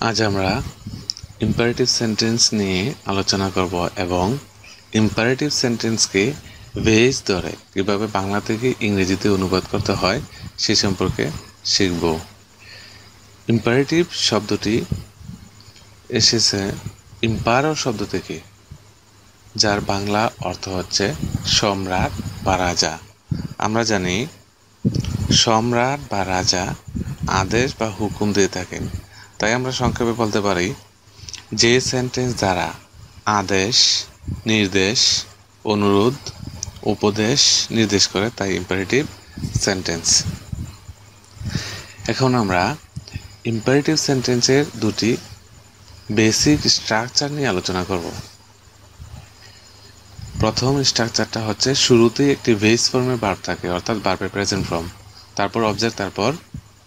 আজ আমরা imperative sentence নিয়ে আলোচনা করব এবং ইম্পারেটিভ সেন্টেন্সকে বেস ধরে কীভাবে বাংলা থেকে ইংরেজিতে অনুবাদ করতে হয় সে সম্পর্কে শিখব। ইম্পারেটিভ শব্দটি এসেছে ইম্পারর শব্দ থেকে, যার বাংলা অর্থ হচ্ছে সম্রাট বা রাজা। আমরা জানি সম্রাট বা রাজা আদেশ বা হুকুম দিয়ে থাকেন, তাই আমরা সংক্ষেপে বলতে পারি যে সেন্টেন্স দ্বারা আদেশ, নির্দেশ, অনুরোধ, উপদেশ নির্দেশ করে তাই ইম্পারেটিভ সেন্টেন্স। এখন আমরা ইম্পারেটিভ সেন্টেন্সের দুটি বেসিক স্ট্রাকচার নিয়ে আলোচনা করব। প্রথম স্ট্রাকচারটা হচ্ছে শুরুতেই একটি বেস ফর্মের ভার্ব থাকে, অর্থাৎ ভার্বের প্রেজেন্ট ফর্ম, তারপর অবজেক্ট, তারপর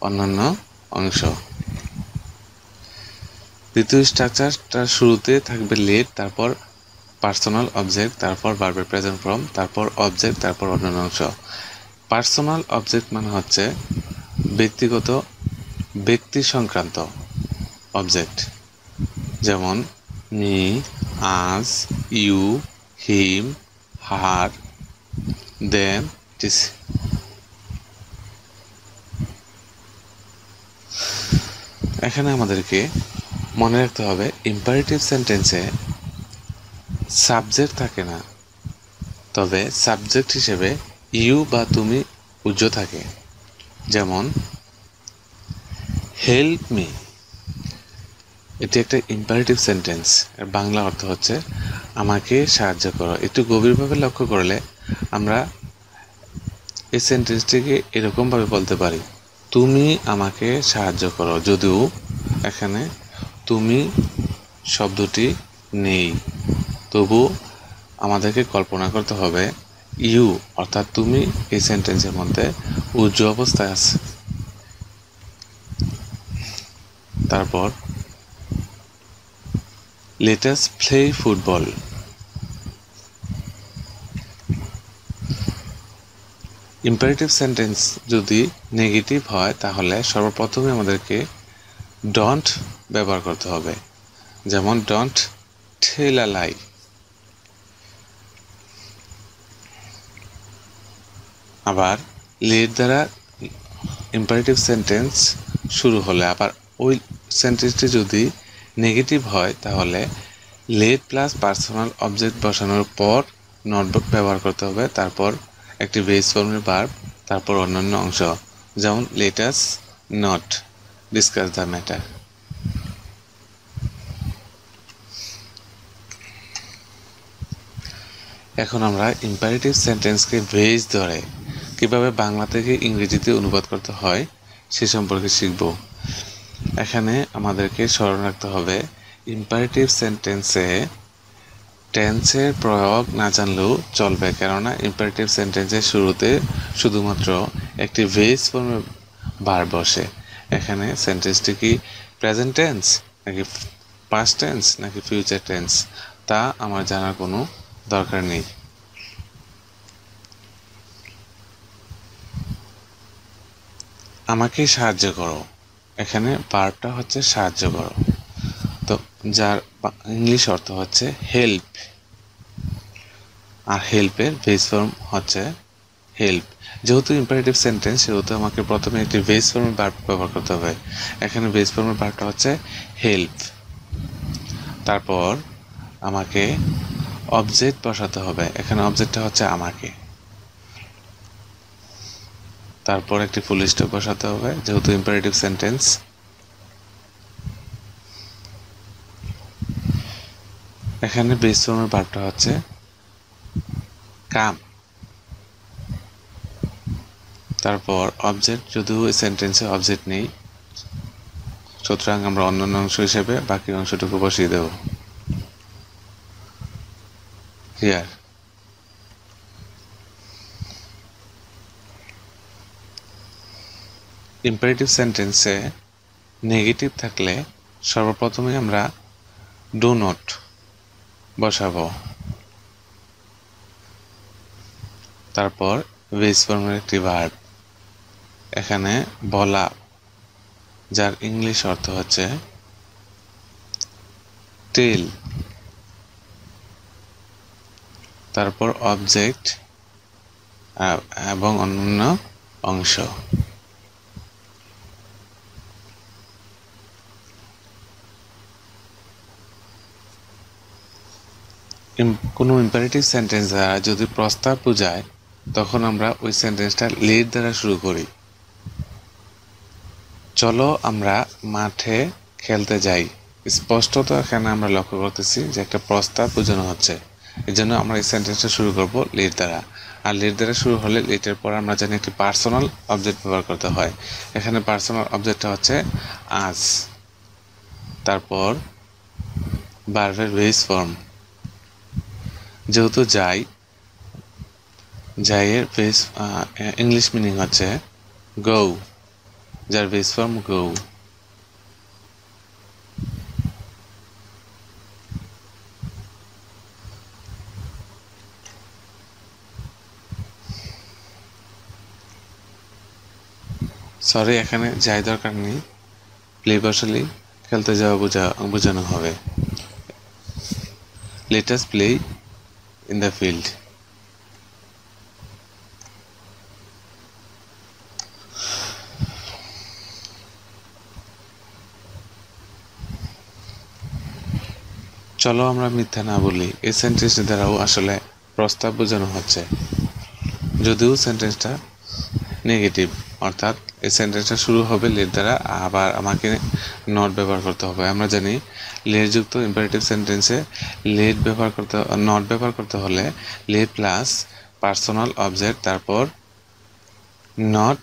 অন্যান্য অংশ। দ্বিতীয় স্ট্রাকচারটার শুরুতে থাকবে লেট, তারপর পার্সোনাল অবজেক্ট, তারপর ভার্বের প্রেজেন্ট ফর্ম, তারপর অবজেক্ট, তারপর অন্যান্য অংশ। পার্সোনাল অবজেক্ট মানে হচ্ছে ব্যক্তিগত, ব্যক্তি সংক্রান্ত অবজেক্ট, যেমন me, us, you, him, her, them, etc. এখানে আমাদেরকে মনে রাখতে হবে ইম্পারেটিভ সেন্টেন্সে সাবজেক্ট থাকে না, তবে সাবজেক্ট হিসেবে ইউ বা তুমি উজ্জ্ব থাকে। যেমন হেল্প মি, এটি একটা ইম্পারেটিভ সেন্টেন্স, এর বাংলা অর্থ হচ্ছে আমাকে সাহায্য করো। একটু গভীরভাবে লক্ষ্য করলে আমরা এই সেন্টেন্সটিকে এরকমভাবে বলতে পারি, তুমি আমাকে সাহায্য করো, যদিও এখানে তুমি শব্দটি নেই, তবু আমাদেরকে কল্পনা করতে হবে ইউ অর্থাৎ তুমি এই সেন্টেন্সের মধ্যে উজ্জ্ব অবস্থায় আছে। তারপর let us play football, imperative sentence যদি নেগেটিভ হয় তাহলে সর্বপ্রথমে আমাদেরকে ডন্ট ব্যবহার করতে হবে। যেমন ডন্ট টেল আ লাই। আবার লেট দ্বারা ইম্পারেটিভ সেন্টেন্স শুরু হলে আবার ওই সেন্টেন্সটি যদি নেগেটিভ হয় তাহলে লেট প্লাস পার্সোনাল অবজেক্ট বসানোর পর নট ব্যবহার করতে হবে, তারপর একটি বেস ফর্মের ভার্ব, তারপর অন্যান্য অংশ, যেমন let us not discuss the matter. এখন আমরা ইম্পারেটিভ সেন্টেন্সকে বেস ধরে কীভাবে বাংলা থেকে ইংরেজিতে অনুবাদ করতে হয় সে সম্পর্কে শিখব। এখানে আমাদেরকে স্মরণ রাখতে হবে ইম্পারেটিভ সেন্টেন্সে টেন্সের প্রয়োগ না জানলেও চলবে, কেননা ইম্পারেটিভ সেন্টেন্সের শুরুতে শুধুমাত্র একটি বেস ফর্মে ভার্ব বসে। এখানে সেন্টেন্সটি কি প্রেজেন্ট টেন্স নাকি পাস্ট টেন্স নাকি ফিউচার টেন্স তা আমার জানার কোনো দরকার নেই। আমাকে সাহায্য করো, এখানে ভার্বটা হচ্ছে সাহায্য করো, তো যার ইংলিশ অর্থ হচ্ছে হেল্প, আর হেল্পের বেস ফর্ম হচ্ছে হেল্প। যেহেতু ইম্পারেটিভ সেন্টেন্স সেহেতু আমাকে প্রথমে একটি বেস ফর্মের ভার্ব ব্যবহার করতে হবে। এখানে বেস ফর্মের ভার্বটা হচ্ছে হেল্প, তারপর আমাকে অবজেক্ট বসাতে হবে। এখানে অবজেক্টটা হচ্ছে আমাকে, তারপর একটি ফুল স্টপ বসাতে হবে যেহেতু ইম্পারেটিভ সেন্টেন্স। এখানে বেস ফর্মের ভার্বটা হচ্ছে কাম, তারপর অবজেক্ট, যদিও এই সেন্টেন্সে অবজেক্ট নেই সুতরাং আমরা অন্যান্য অংশ হিসেবে বাকি অংশটুকু বসিয়ে দেব। হিয়ার ইম্পারেটিভ সেন্টেন্সে নেগেটিভ থাকলে সর্বপ্রথমে আমরা ডু নট বসাবো, তারপর বেস ফর্মের একটি ভার্ব, এখানে বলা যার ইংলিশ অর্থ হচ্ছে টেল, তারপর অবজেক্ট এবং অন্যান্য অংশ। কোনো ইম্পারেটিভ সেন্টেন্স দ্বারা যদি প্রস্তাব বোঝায় তখন আমরা ওই সেন্টেন্সটা লেট দ্বারা শুরু করি। চলো আমরা মাঠে খেলতে যাই। স্পষ্টত এখানে আমরা লক্ষ্য করতেছি যে একটা প্রস্তাব বোঝানো হচ্ছে, এই জন্য আমরা এই সেন্টেন্সটা শুরু করব লেট দ্বারা। আর লেট দ্বারা শুরু হলে লেটের পর আমরা জানি একটি পার্সোনাল অবজেক্ট ব্যবহার করতে হয়। এখানে পার্সোনাল অবজেক্টটা হচ্ছে আজ। তারপর ভার্বের বেস ফর্ম, যেহেতু যাই, যাইয়ের বেস ইংলিশ মিনিং হচ্ছে গো, যার বেস ফর্ম গো। সরি, এখানে যাই দরকার নেই, প্লে বসালেই খেলতে যাওয়া বোঝানো হবে। Let us play in the field. চলো আমরা মিথ্যা না বলি, এই সেন্টেন্সটি দ্বারাও আসলে প্রস্তাব বোঝানো হচ্ছে, যদিও সেন্টেন্সটা নেগেটিভ। অর্থাৎ এই সেন্টেন্সটা শুরু হবে লেট দ্বারা, আবার আমাকে নট ব্যবহার করতে হবে। আমরা জানি লেটযুক্ত ইম্পারেটিভ সেন্টেন্সে নট ব্যবহার করতে হলে লেট প্লাস পার্সোনাল অবজেক্ট, তারপর নট,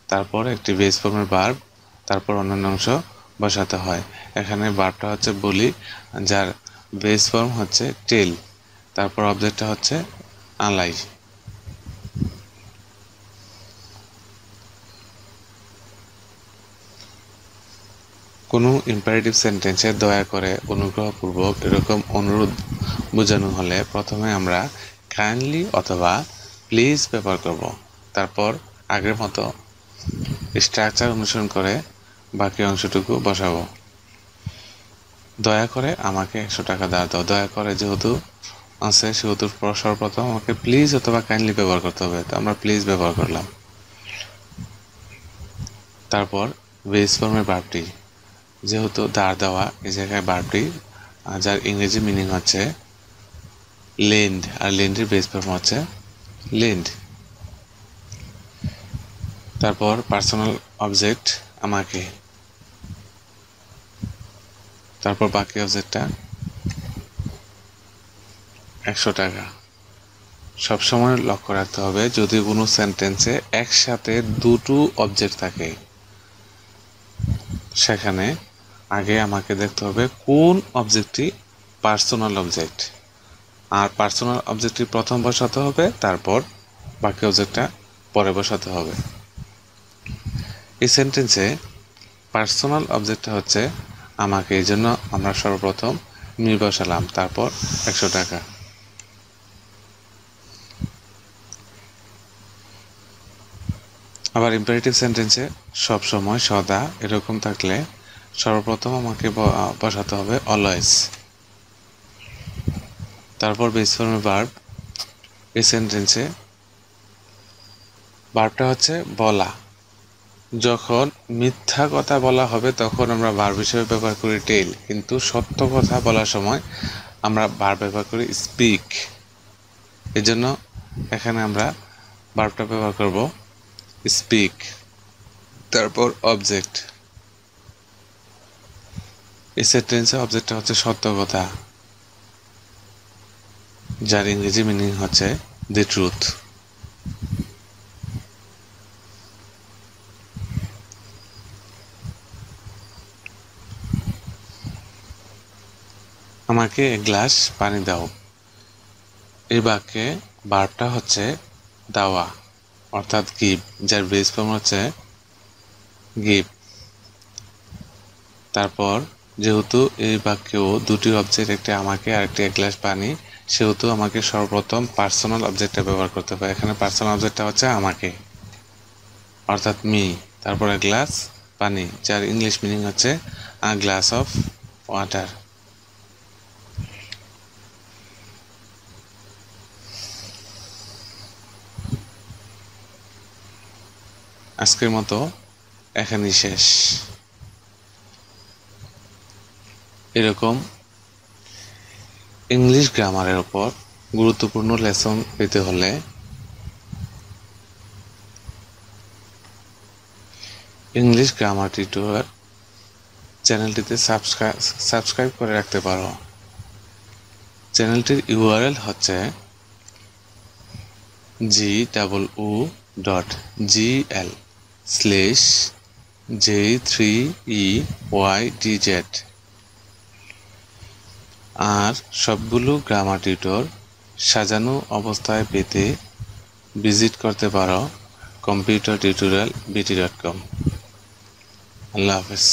তারপর একটি বেস ফর্মের ভার্ব, তারপর অন্যান্য অংশ বসাতে হয়। এখানে ভার্বটা হচ্ছে বলি, যার বেস ফর্ম হচ্ছে টেল, তারপর অবজেক্টটা হচ্ছে আলাই। কোনো ইম্পারেটিভ সেন্টেন্সে দয়া করে, অনুগ্রহপূর্বক এরকম অনুরোধ বোঝানো হলে প্রথমে আমরা কাইন্ডলি অথবা প্লিজ ব্যবহার করব, তারপর আগের মতো স্ট্রাকচার অনুসরণ করে বাকি অংশটুকু বসাবো। দয়া করে আমাকে 100 টাকা ধার দাও। দয়া করে যেহেতু আছে সেহেতু সর্বপ্রথম আমাকে প্লিজ অথবা কাইন্ডলি ব্যবহার করতে হবে, তো আমরা প্লিজ ব্যবহার করলাম। তারপর বেস ফর্মের ভার্বটি, যেহেতু ধার দেওয়া, এই জায়গায় ভার্বটি যার ইংরেজি মিনিং হচ্ছে লেন্ড, আর লেন্ডের বেস ফর্ম হচ্ছে লেন্ড। তারপর পার্সোনাল অবজেক্ট আমাকে, তারপর বাকি অবজেক্টটা 100 টাকা। সবসময় লক্ষ্য রাখতে হবে যদি কোনো সেন্টেন্সে একসাথে দুটো অবজেক্ট থাকে, সেখানে আগে আমাকে দেখতে হবে কোন অবজেক্টটি পার্সোনাল অবজেক্ট, আর পার্সোনাল অবজেক্টটি প্রথম বসাতে হবে, তারপর বাকি অবজেক্টটা পরে বসাতে হবে। এই সেন্টেন্সে পার্সোনাল অবজেক্টটা হচ্ছে আমাকে, এই জন্য আমরা সর্বপ্রথম মি বসালাম, তারপর 100 টাকা। আবার ইম্পারেটিভ সেন্টেন্সে সবসময়, সদা এরকম থাকলে সর্বপ্রথম আমাকে বসাতে হবে অলওয়েজ, তারপর বেস ফর্মের ভার্ব। এই সেন্টেন্সে ভার্বটা হচ্ছে বলা। যখন মিথ্যা কথা বলা হবে তখন আমরা ভার্ব হিসেবে ব্যবহার করি টেল, কিন্তু সত্য কথা বলার সময় আমরা ভার্ব ব্যবহার করি স্পিক। এজন্য এখানে আমরা ভার্বটা ব্যবহার করব স্পিক। তারপর অবজেক্ট, এই সেন্টেন্সে অবজেক্টটা হচ্ছে সত্য কথা, যার ইংরেজি মিনিং হচ্ছে দি ট্রুথ। আমাকে এক গ্লাস পানি দাও। এই বাক্যে ভার্বটা হচ্ছে দেওয়া, অর্থাৎ গিভ, যার বেস ফর্ম হচ্ছে গিভ। তারপর যেহেতু এই বাক্যেও দুটি অবজেক্ট, একটি আমাকে আর একটি এক গ্লাস পানি, সেহেতু আমাকে সর্বপ্রথম পার্সোনাল অবজেক্টটা ব্যবহার করতে হবে। এখানে পার্সোনাল অবজেক্টটা হচ্ছে আমাকে, অর্থাৎ মি, তারপর এক গ্লাস পানি, যার ইংলিশ মিনিং হচ্ছে আ গ্লাস অফ ওয়াটার। আজকের মতো এখানেই শেষ। এরকম ইংলিশ গ্রামারের উপর গুরুত্বপূর্ণ লেসন পেতে হলে ইংলিশ গ্রামার টিউটোরিয়াল চ্যানেলটিতে সাবস্ক্রাইব করে রাখতে পারো। চ্যানেলটির ইউআরএল হচ্ছে goo.gl/J3EYDZ। আর সবগুলো গ্রামার টিউটর সাজানো অবস্থায় পেতে ভিজিট করতে পারো computertutorialbt.com। আল্লাহ হাফেজ।